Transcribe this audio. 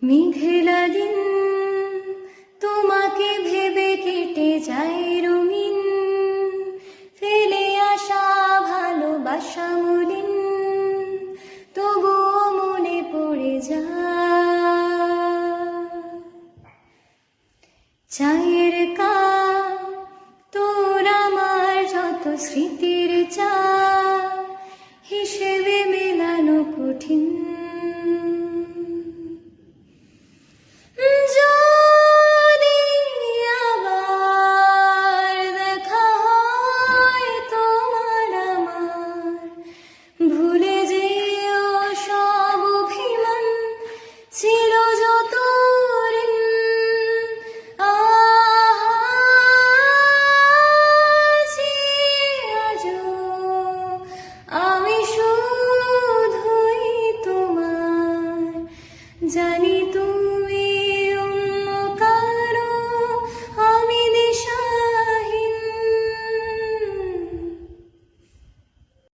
মেঘলা দিন তোমাকে ভেবে কেটে যায় রঙিন, ফেলে আসা ভালোবাসা মলিন, তবুও মনে পড়ে যায়। চায়ের কাপ তোর আমার যত স্মৃতির চা, হিসেবে মেলানো কঠিন। যদি আবার দেখা হয় তোমার আমার, ভুলে যেও সব অভিমান, ছিল যত ঋণ। আজও আমি শুধুই তোমার, জানি